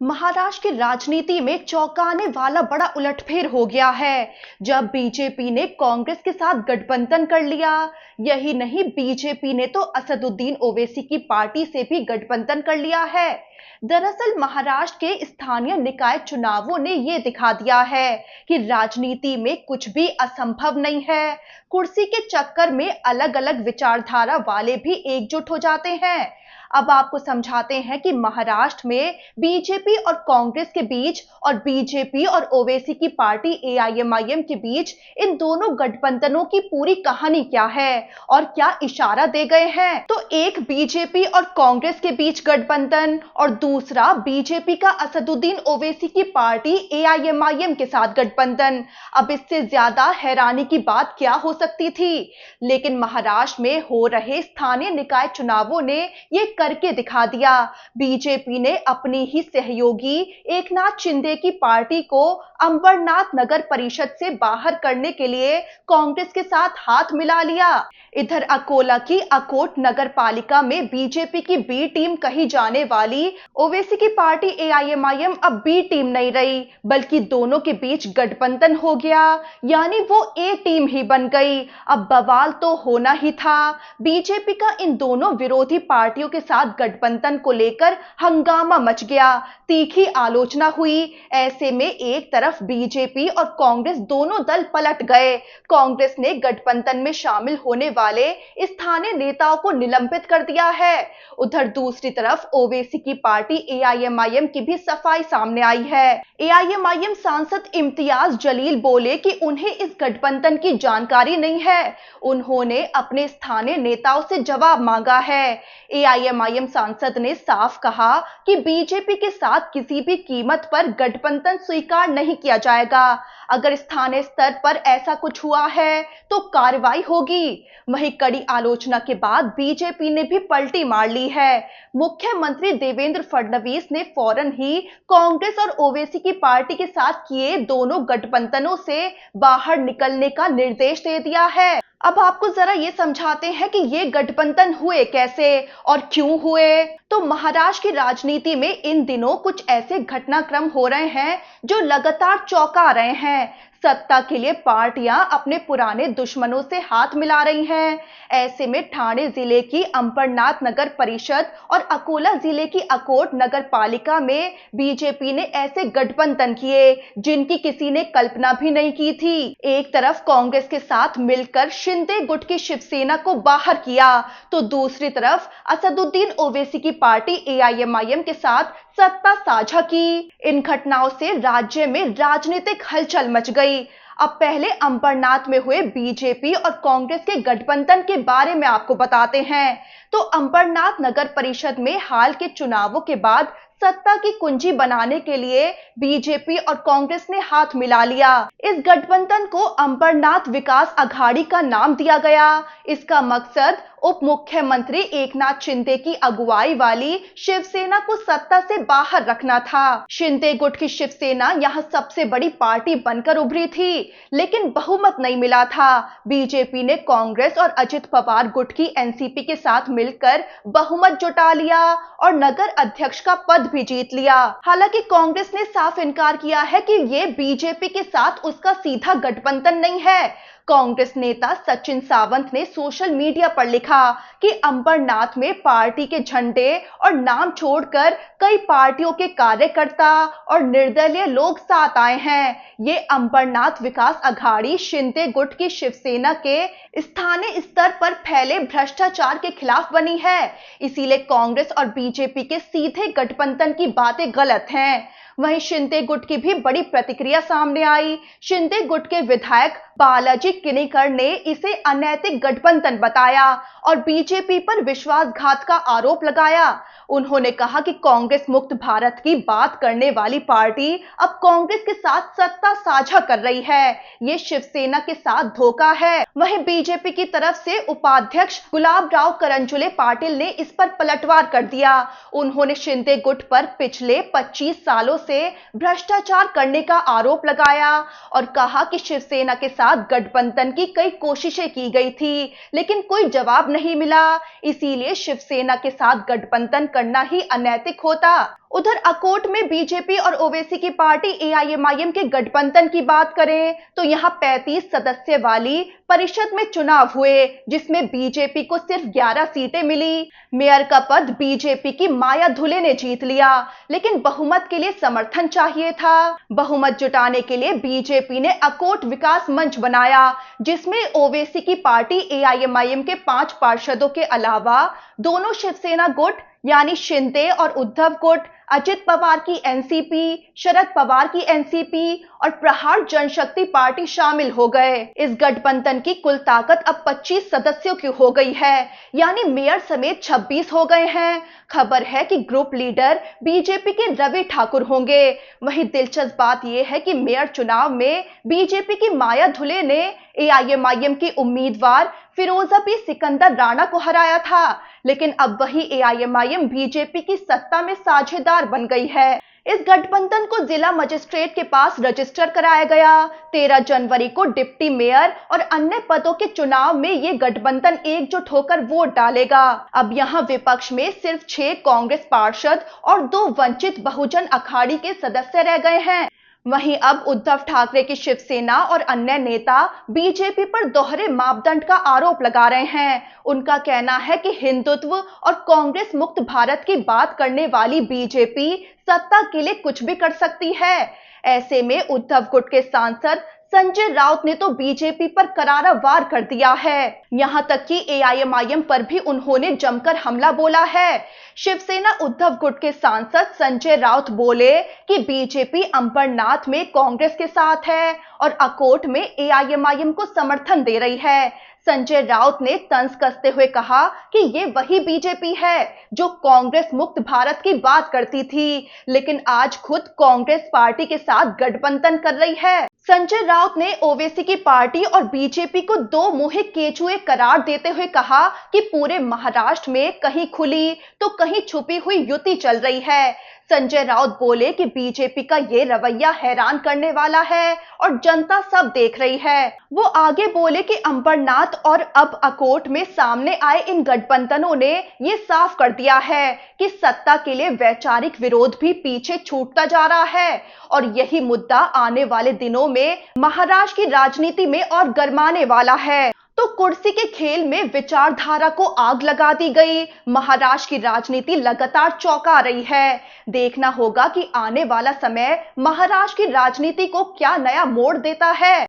महाराष्ट्र की राजनीति में चौंकाने वाला बड़ा उलटफेर हो गया है जब बीजेपी ने कांग्रेस के साथ गठबंधन कर लिया। यही नहीं, बीजेपी ने तो असदुद्दीन ओवैसी की पार्टी से भी गठबंधन कर लिया है। दरअसल महाराष्ट्र के स्थानीय निकाय चुनावों ने ये दिखा दिया है कि राजनीति में कुछ भी असंभव नहीं है। कुर्सी के चक्कर में अलग अलग विचारधारा वाले भी एकजुट हो जाते हैं। अब आपको समझाते हैं कि महाराष्ट्र में बीजेपी और कांग्रेस के बीच और बीजेपी और ओवैसी की पार्टी एआईएमआईएम के बीच इन दोनों गठबंधनों की पूरी कहानी क्या है और क्या इशारा दे गए हैं। तो एक बीजेपी और कांग्रेस के बीच गठबंधन और दूसरा बीजेपी का असदुद्दीन ओवैसी की पार्टी एआईएमआईएम के साथ गठबंधन। अब इससे ज्यादा हैरानी की बात क्या हो सकती थी। लेकिन महाराष्ट्र में हो रहे स्थानीय निकाय चुनावों ने ये करके दिखा दिया। बीजेपी ने अपनी ही सहयोगी एकनाथ शिंदे की पार्टी को अंबरनाथ नगर परिषद से बाहर करने के लिए कांग्रेस के साथ हाथ मिला लिया। इधर अकोला की अकोट नगर पालिका में बीजेपी की बी टीम कही जाने वाली ओवैसी की पार्टी एआईएमआईएम अब बी टीम नहीं रही, बल्कि दोनों के बीच गठबंधन हो गया, यानी वो ए टीम ही बन गई। अब बवाल तो होना ही था। बीजेपी का इन दोनों विरोधी पार्टियों के साथ गठबंधन को लेकर हंगामा मच गया, तीखी आलोचना हुई। ऐसे में एक तरफ बीजेपी और कांग्रेस दोनों दल पलट गए। कांग्रेस ने गठबंधन में शामिल होने वाले स्थानीय नेताओं को निलंबित कर दिया है। उधर दूसरी तरफ ओवैसी की पार्टी एआईएमआईएम की भी सफाई सामने आई है। एआईएमआईएम सांसद इम्तियाज जलील बोले कि उन्हें इस गठबंधन की जानकारी नहीं है। उन्होंने अपने स्थानीय नेताओं से जवाब मांगा है। एआईएमआईएम सांसद ने साफ कहा कि बीजेपी के साथ किसी भी कीमत पर गठबंधन स्वीकार नहीं किया जाएगा। अगर स्थानीय स्तर पर ऐसा कुछ हुआ है तो कार्रवाई होगी। वहीं कड़ी आलोचना के बाद बीजेपी ने भी पलटी मार ली है। मुख्यमंत्री देवेंद्र फडणवीस ने फौरन ही कांग्रेस और ओवैसी की पार्टी के साथ किए दोनों गठबंधनों से बाहर निकलने का निर्देश दे दिया है। अब आपको जरा ये समझाते हैं कि ये गठबंधन हुए कैसे और क्यों हुए। तो महाराष्ट्र की राजनीति में इन दिनों कुछ ऐसे घटनाक्रम हो रहे हैं जो लगातार चौंका रहे हैं। सत्ता के लिए पार्टियां अपने पुराने दुश्मनों से हाथ मिला रही हैं। ऐसे में ठाणे जिले की अंबरनाथ नगर परिषद और अकोला जिले की अकोट नगर पालिका में बीजेपी ने ऐसे गठबंधन किए जिनकी किसी ने कल्पना भी नहीं की थी। एक तरफ कांग्रेस के साथ मिलकर शिंदे गुट की शिवसेना को बाहर किया, तो दूसरी तरफ असदुद्दीन ओवैसी की पार्टी एआईएमआईएम के साथ सत्ता साझा की। इन घटनाओं से राज्य में राजनीतिक हलचल मच गई। अब पहले अंबरनाथ में हुए बीजेपी और कांग्रेस के गठबंधन के बारे में आपको बताते हैं। तो अंबरनाथ नगर परिषद में हाल के चुनावों के बाद सत्ता की कुंजी बनाने के लिए बीजेपी और कांग्रेस ने हाथ मिला लिया। इस गठबंधन को अंबरनाथ विकास अघाड़ी का नाम दिया गया। इसका मकसद उप मुख्यमंत्री एकनाथ शिंदे की अगुवाई वाली शिवसेना को सत्ता से बाहर रखना था। शिंदे गुट की शिवसेना यहां सबसे बड़ी पार्टी बनकर उभरी थी, लेकिन बहुमत नहीं मिला था। बीजेपी ने कांग्रेस और अजित पवार गुट की एनसीपी के साथ मिलकर बहुमत जुटा लिया और नगर अध्यक्ष का पद भी जीत लिया। हालांकि कांग्रेस ने साफ इनकार किया है कि ये बीजेपी के साथ उसका सीधा गठबंधन नहीं है। कांग्रेस नेता सचिन सावंत ने सोशल मीडिया पर लिखा कि अंबरनाथ में पार्टी के झंडे और नाम छोड़कर कई पार्टियों के कार्यकर्ता और निर्दलीय लोग साथ आए हैं। ये अंबरनाथ विकास अघाड़ी शिंदे गुट की शिवसेना के स्थानीय स्तर पर फैले भ्रष्टाचार के खिलाफ बनी है। इसीलिए कांग्रेस और बीजेपी के सीधे गठबंधन की बातें गलत हैं। वहीं शिंदे गुट की भी बड़ी प्रतिक्रिया सामने आई। शिंदे गुट के विधायक बालाजी किनीकर ने इसे अनैतिक गठबंधन बताया और बीजेपी पर विश्वासघात का आरोप लगाया। उन्होंने कहा कि कांग्रेस मुक्त भारत की बात करने वाली पार्टी अब कांग्रेस के साथ सत्ता साझा कर रही है। ये शिवसेना के साथ धोखा है। वहीं बीजेपी की तरफ से उपाध्यक्ष गुलाब राव करंजुले पाटिल ने इस पर पलटवार कर दिया। उन्होंने शिंदे गुट पर पिछले 25 सालों से भ्रष्टाचार करने का आरोप लगाया और कहा कि शिवसेना के साथ गठबंधन की कई कोशिशें की गई थी, लेकिन कोई जवाब नहीं मिला। इसीलिए शिवसेना के साथ गठबंधन करना ही अनैतिक होता। उधर अकोट में बीजेपी और ओवैसी की पार्टी एआईएमआईएम के गठबंधन की बात करें तो यहां 35 सदस्य वाली परिषद में चुनाव हुए, जिसमें बीजेपी को सिर्फ 11 सीटें मिली। मेयर का पद बीजेपी की माया धुले ने जीत लिया, लेकिन बहुमत के लिए समर्थन चाहिए था। बहुमत जुटाने के लिए बीजेपी ने अकोट विकास मंच बनाया, जिसमें ओवैसी की पार्टी एआईएमआईएम के 5 पार्षदों के अलावा दोनों शिवसेना गुट यानी शिंदे और उद्धव गुट, अजित पवार की एनसीपी, शरद पवार की एनसीपी और प्रहार जनशक्ति पार्टी शामिल हो गए। इस गठबंधन की कुल ताकत अब 25 सदस्यों की हो गई है, यानी मेयर समेत 26 हो गए हैं। खबर है कि ग्रुप लीडर बीजेपी के रवि ठाकुर होंगे। वहीं दिलचस्प बात यह है कि मेयर चुनाव में बीजेपी की माया धुले ने एआईएमआईएम की उम्मीदवार फिरोजा पी सिकंदर राणा को हराया था, लेकिन अब वही एआईएमआईएम बीजेपी की सत्ता में साझेदार बन गई है। इस गठबंधन को जिला मजिस्ट्रेट के पास रजिस्टर कराया गया। 13 जनवरी को डिप्टी मेयर और अन्य पदों के चुनाव में ये गठबंधन एकजुट होकर वोट डालेगा। अब यहाँ विपक्ष में सिर्फ 6 कांग्रेस पार्षद और 2 वंचित बहुजन अखाड़ी के सदस्य रह गए हैं। वहीं अब उद्धव ठाकरे की शिवसेना और अन्य नेता बीजेपी पर दोहरे मापदंड का आरोप लगा रहे हैं। उनका कहना है कि हिंदुत्व और कांग्रेस मुक्त भारत की बात करने वाली बीजेपी सत्ता के लिए कुछ भी कर सकती है। ऐसे में उद्धव गुट के सांसद संजय राउत ने तो बीजेपी पर करारा वार कर दिया है। यहां तक कि एआईएमआईएम पर भी उन्होंने जमकर हमला बोला है। शिवसेना उद्धव गुट के सांसद संजय राउत बोले कि बीजेपी अंबरनाथ में कांग्रेस के साथ है और अकोट में एआईएमआईएम को समर्थन दे रही है। संजय राउत ने तंज कसते हुए कहा कि ये वही बीजेपी है जो कांग्रेस मुक्त भारत की बात करती थी, लेकिन आज खुद कांग्रेस पार्टी के साथ गठबंधन कर रही है। संजय राउत ने ओवैसी की पार्टी और बीजेपी को दो मुहे केचुए करार देते हुए कहा कि पूरे महाराष्ट्र में कहीं खुली तो कहीं छुपी हुई युति चल रही है। संजय राउत बोले कि बीजेपी का ये रवैया हैरान करने वाला है और जनता सब देख रही है। वो आगे बोले कि अंबरनाथ और अब अकोट में सामने आए इन गठबंधनों ने ये साफ कर दिया है कि सत्ता के लिए वैचारिक विरोध भी पीछे छूटता जा रहा है और यही मुद्दा आने वाले दिनों में महाराष्ट्र की राजनीति में और गरमाने वाला है। तो कुर्सी के खेल में विचारधारा को आग लगा दी गई। महाराष्ट्र की राजनीति लगातार चौंका रही है। देखना होगा कि आने वाला समय महाराष्ट्र की राजनीति को क्या नया मोड़ देता है।